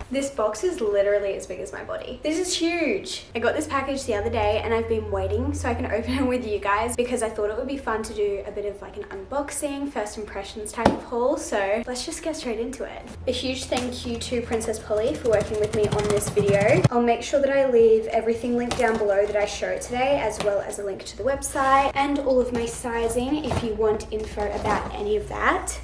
This box is literally as big as my body. This is huge. I got this package the other day and I've been waiting so I can open it with you guys because I thought it would be fun to do a bit of like an unboxing, first impressions type of haul. So let's just get straight into it. A huge thank you to Princess Polly for working with me on this video. I'll make sure that I leave everything linked down below that I showed today, as well as a link to the website and all of my sizing if you want info about any of that.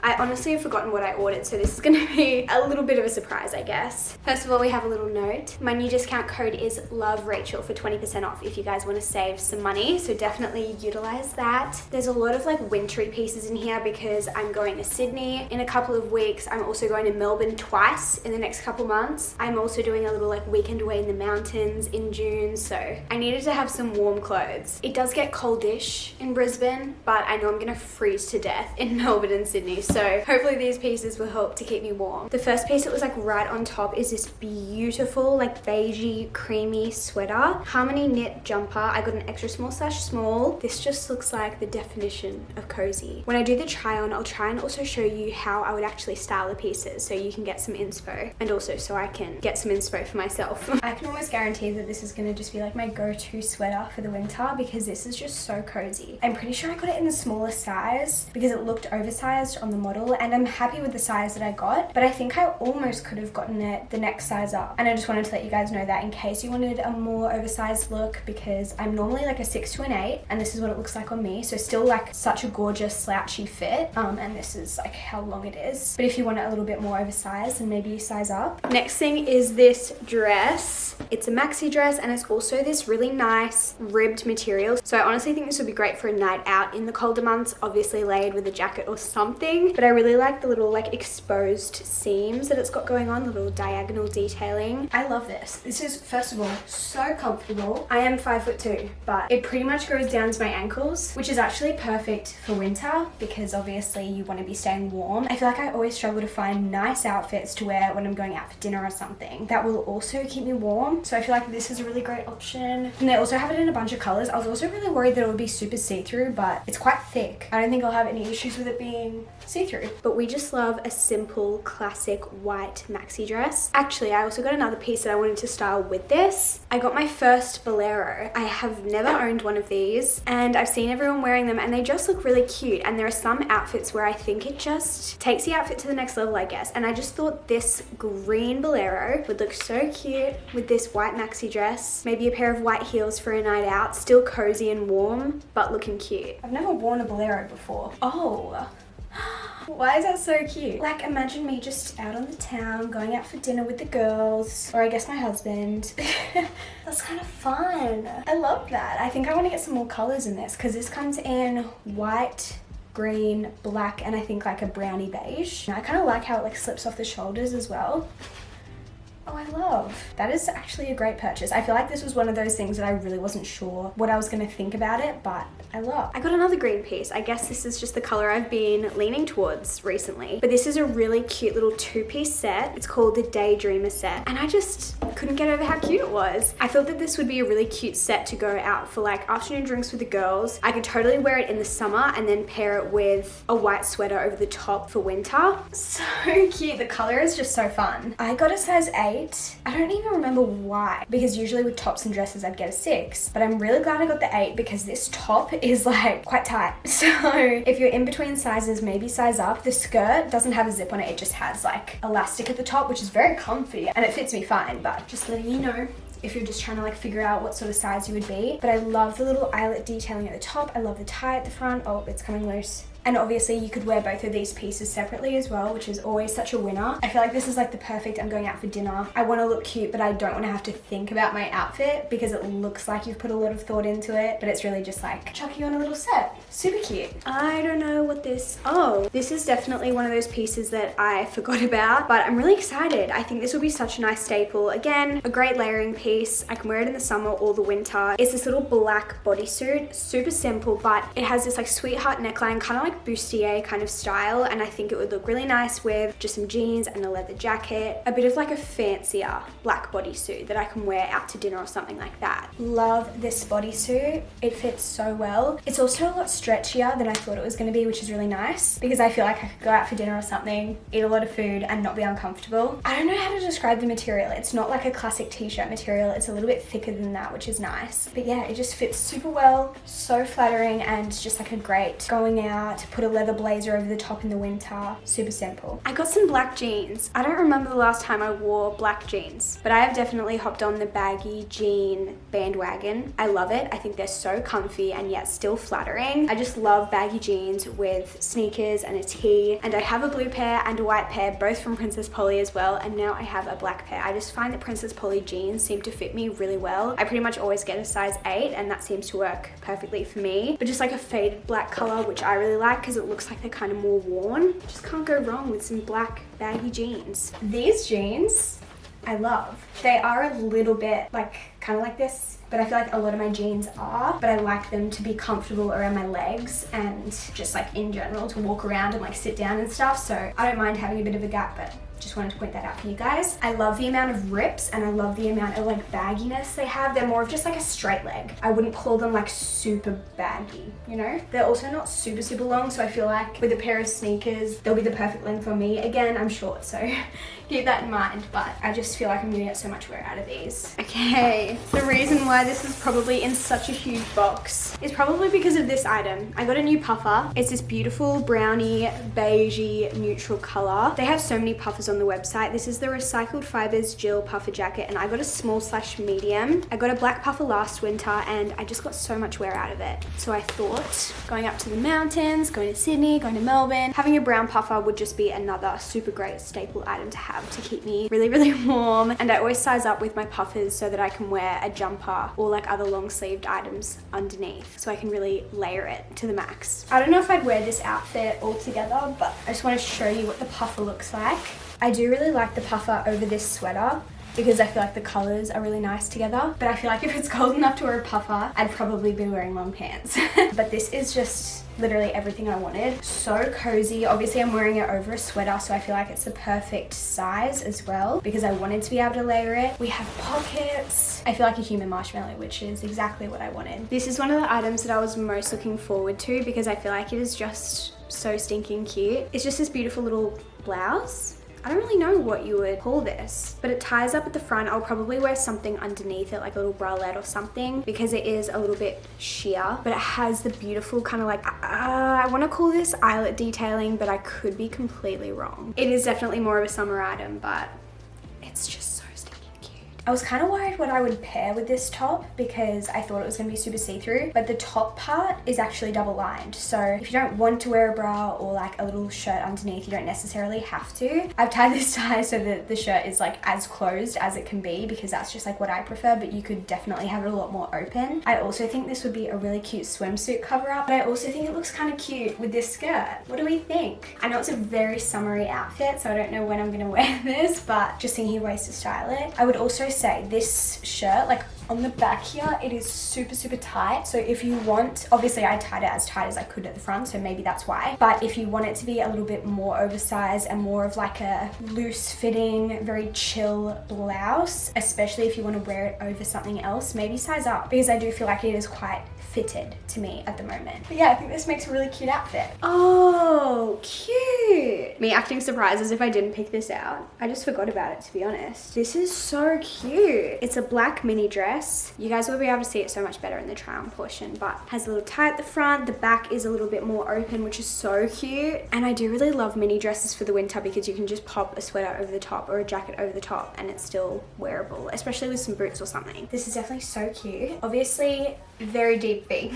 I honestly have forgotten what I ordered, so this is going to be a little bit of a surprise, I guess. First of all, we have a little note. My new discount code is LOVERACHEL for 20% off if you guys want to save some money, so definitely utilize that. There's a lot of like wintry pieces in here because I'm going to Sydney in a couple of weeks. I'm also going to Melbourne twice in the next couple months. I'm also doing a little like weekend away in the mountains in June, so I needed to have some warm clothes. It does get coldish in Brisbane, but I know I'm going to freeze to death in Melbourne and Sydney. So hopefully these pieces will help to keep me warm. The first piece that was like right on top is this beautiful like beigey creamy sweater. Harmony knit jumper. I got an extra small/small. This just looks like the definition of cozy. When I do the try on, I'll try and also show you how I would actually style the pieces so you can get some inspo, and also so I can get some inspo for myself. I can almost guarantee that this is going to just be like my go-to sweater for the winter because this is just so cozy. I'm pretty sure I got it in the smallest size because it looked oversized on the model, and I'm happy with the size that I got, but I think I almost could have gotten it the next size up, and I just wanted to let you guys know that in case you wanted a more oversized look, because I'm normally like a 6 to an 8 and this is what it looks like on me, so still like such a gorgeous slouchy fit, and this is like how long it is, but if you want it a little bit more oversized then maybe you size up. Next thing is this dress. It's a maxi dress and it's also this really nice ribbed material, so I honestly think this would be great for a night out in the colder months, obviously layered with a jacket or something. But I really like the little like exposed seams that it's got going on, the little diagonal detailing. I love this. This is, first of all, so comfortable. I am 5'2", but it pretty much goes down to my ankles, which is actually perfect for winter because obviously you want to be staying warm. I feel like I always struggle to find nice outfits to wear when I'm going out for dinner or something that will also keep me warm. So I feel like this is a really great option. And they also have it in a bunch of colors. I was also really worried that it would be super see-through, but it's quite thick. I don't think I'll have any issues with it being see-through. But we just love a simple classic white maxi dress. Actually, I also got another piece that I wanted to style with this. I got my first bolero. I have never owned one of these and I've seen everyone wearing them and they just look really cute, and there are some outfits where I think it just takes the outfit to the next level, I guess, and I just thought this green bolero would look so cute with this white maxi dress, maybe a pair of white heels for a night out, still cozy and warm but looking cute. I've never worn a bolero before. Oh, why is that so cute? Like, imagine me just out on the town, going out for dinner with the girls, or I guess my husband. That's kind of fun. I love that. I think I want to get some more colors in this because this comes in white, green, black, and I think like a brownie beige. And I kind of like how it like slips off the shoulders as well. Oh, I love. That is actually a great purchase. I feel like this was one of those things that I really wasn't sure what I was going to think about it, but I love. I got another green piece. I guess this is just the color I've been leaning towards recently. But this is a really cute little two-piece set. It's called the Daydreamer set. And I just couldn't get over how cute it was. I thought that this would be a really cute set to go out for like afternoon drinks with the girls. I could totally wear it in the summer and then pair it with a white sweater over the top for winter. So cute. The color is just so fun. I got a size 8. I don't even remember why, because usually with tops and dresses I'd get a 6, but I'm really glad I got the 8 because this top is like quite tight. So if you're in between sizes, maybe size up. The skirt doesn't have a zip on it, it just has like elastic at the top, which is very comfy and it fits me fine, but just letting you know if you're just trying to like figure out what sort of size you would be. But I love the little eyelet detailing at the top. I love the tie at the front. Oh, it's coming loose. And obviously you could wear both of these pieces separately as well, which is always such a winner. I feel like this is like the perfect, I'm going out for dinner. I want to look cute, but I don't want to have to think about my outfit because it looks like you've put a lot of thought into it, but it's really just like chuck you on a little set. Super cute. I don't know what this, oh, this is definitely one of those pieces that I forgot about, but I'm really excited. I think this will be such a nice staple. Again, a great layering piece. I can wear it in the summer or the winter. It's this little black bodysuit, super simple, but it has this like sweetheart neckline, kind of like like bustier kind of style, and I think it would look really nice with just some jeans and a leather jacket, a bit of like a fancier black bodysuit that I can wear out to dinner or something like that. Love this bodysuit. It fits so well. It's also a lot stretchier than I thought it was going to be, which is really nice because I feel like I could go out for dinner or something, eat a lot of food and not be uncomfortable. I don't know how to describe the material. It's not like a classic t-shirt material. It's a little bit thicker than that, which is nice. But yeah, it just fits super well, so flattering, and just like a great going out, put a leather blazer over the top in the winter. Super simple. I got some black jeans. I don't remember the last time I wore black jeans, but I have definitely hopped on the baggy jean bandwagon. I love it. I think they're so comfy and yet still flattering. I just love baggy jeans with sneakers and a tee, and I have a blue pair and a white pair, both from Princess Polly as well, and now I have a black pair. I just find that Princess Polly jeans seem to fit me really well. I pretty much always get a size 8 and that seems to work perfectly for me, but just like a faded black color, which I really like because it looks like they're kind of more worn. Just can't go wrong with some black baggy jeans. These jeans I love. They are a little bit like kind of like this, but I feel like a lot of my jeans are, but I like them to be comfortable around my legs and just like in general to walk around and like sit down and stuff. So I don't mind having a bit of a gap, but just wanted to point that out for you guys. I love the amount of rips and I love the amount of like bagginess they have. They're more of just like a straight leg. I wouldn't call them like super baggy, you know? They're also not super long, so I feel like with a pair of sneakers, they'll be the perfect length for me. Again, I'm short, so keep that in mind, but I just feel like I'm gonna get so much wear out of these. Okay, the reason why this is probably in such a huge box is probably because of this item. I got a new puffer. It's this beautiful brownie, beigey, neutral color. They have so many puffers on the website. This is the recycled fibers Jill puffer jacket, and I got a small/medium. I got a black puffer last winter and I just got so much wear out of it. So I thought going up to the mountains, going to Sydney, going to Melbourne, having a brown puffer would just be another super great staple item to have to keep me really warm. And I always size up with my puffers so that I can wear a jumper or like other long sleeved items underneath, so I can really layer it to the max. I don't know if I'd wear this outfit all together, but I just want to show you what the puffer looks like. I do really like the puffer over this sweater because I feel like the colors are really nice together, but I feel like if it's cold enough to wear a puffer, I'd probably be wearing long pants. But this is just literally everything I wanted. So cozy. Obviously I'm wearing it over a sweater, so I feel like it's the perfect size as well because I wanted to be able to layer it. We have pockets. I feel like a human marshmallow, which is exactly what I wanted. This is one of the items that I was most looking forward to because I feel like it is just so stinking cute. It's just this beautiful little blouse. I don't really know what you would call this, but it ties up at the front. I'll probably wear something underneath it, like a little bralette or something, because it is a little bit sheer, but it has the beautiful kind of like, I want to call this eyelet detailing, but I could be completely wrong. It is definitely more of a summer item, but it's just so stinking cute. I was kind of worried what I would pair with this top because I thought it was going to be super see-through, but the top part is actually double lined. So if you don't want to wear a bra or like a little shirt underneath, you don't necessarily have to. I've tied this tie so that the shirt is like as closed as it can be because that's just like what I prefer, but you could definitely have it a lot more open. I also think this would be a really cute swimsuit cover up, but I also think it looks kind of cute with this skirt. What do we think? I know it's a very summery outfit, so I don't know when I'm gonna wear this, but just thinking of ways to style it. I would also say this shirt, like on the back here, it is super tight. So if you want, obviously I tied it as tight as I could at the front, so maybe that's why. But if you want it to be a little bit more oversized and more of like a loose fitting, very chill blouse, especially if you want to wear it over something else, maybe size up because I do feel like it is quite fitted to me at the moment. But yeah, I think this makes a really cute outfit. Oh, cute. Me acting surprised as if I didn't pick this out. I just forgot about it, to be honest. This is so cute. It's a black mini dress. You guys will be able to see it so much better in the try on portion, but has a little tie at the front. The back is a little bit more open, which is so cute. And I do really love mini dresses for the winter because you can just pop a sweater over the top or a jacket over the top and it's still wearable, especially with some boots or something. This is definitely so cute. Obviously, very deep V,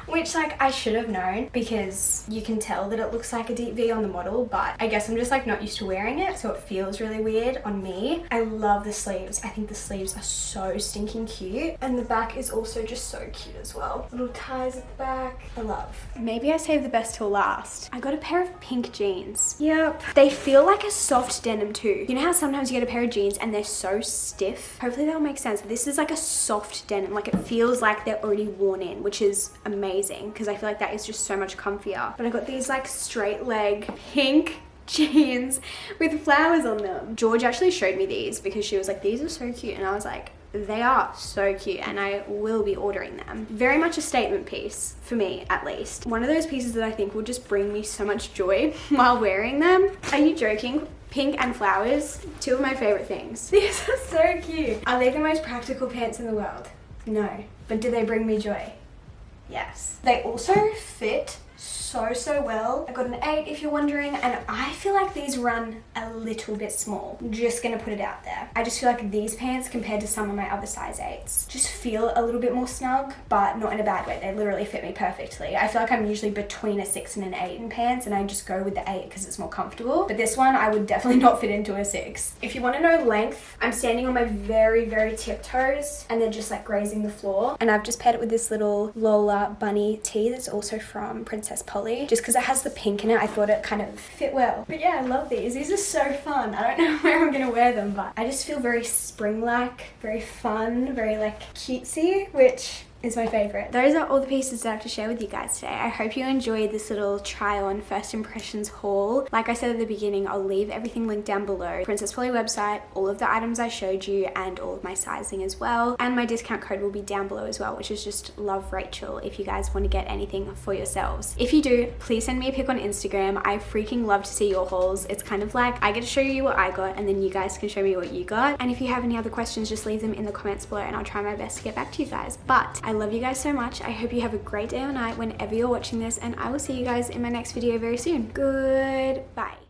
which like I should have known because you can tell that it looks like a deep V on the model, but I guess I'm just like not used to wearing it, so it feels really weird on me. I love the sleeves. I think the sleeves are so stinking cute, and the back is also just so cute as well. Little ties at the back. I love. Maybe I saved the best till last. I got a pair of pink jeans. Yep. They feel like a soft denim too. You know how sometimes you get a pair of jeans and they're so stiff? Hopefully that'll make sense. This is like a soft denim. Like it feels like they're already worn in, which is amazing. amazing because I feel like that is just so much comfier. But I got these like straight leg pink jeans with flowers on them. George actually showed me these because she was like, these are so cute, and I was like, they are so cute, and I will be ordering them. Very much a statement piece for me, at least. One of those pieces that I think will just bring me so much joy while wearing them. Are you joking? Pink and flowers, two of my favorite things. These are so cute. Are they the most practical pants in the world? No. But do they bring me joy? Yes. They also fit so well. I got an 8 if you're wondering, and I feel like these run a little bit small. Just gonna put it out there. I just feel like these pants compared to some of my other size 8s just feel a little bit more snug, but not in a bad way. They literally fit me perfectly. I feel like I'm usually between a 6 and an 8 in pants, and I just go with the 8 because it's more comfortable. But this one I would definitely not fit into a 6. If you want to know length, I'm standing on my very tiptoes and then just like grazing the floor, and I've just paired it with this little Lola bunny tee that's also from Princess Polly. Just because it has the pink in it, I thought it kind of fit well. But yeah, I love these. These are so fun. I don't know where I'm gonna wear them, but I just feel very spring-like, very fun, very like cutesy, which is my favorite. Those are all the pieces that I have to share with you guys today. I hope you enjoyed this little try on first impressions haul. Like I said at the beginning, I'll leave everything linked down below. Princess Polly website, all of the items I showed you, and all of my sizing as well. And my discount code will be down below as well, which is just love Rachel if you guys want to get anything for yourselves. If you do, please send me a pic on Instagram. I freaking love to see your hauls. It's kind of like I get to show you what I got, and then you guys can show me what you got. And if you have any other questions, just leave them in the comments below and I'll try my best to get back to you guys. But I love you guys so much. I hope you have a great day or night whenever you're watching this, and I will see you guys in my next video very soon. Goodbye.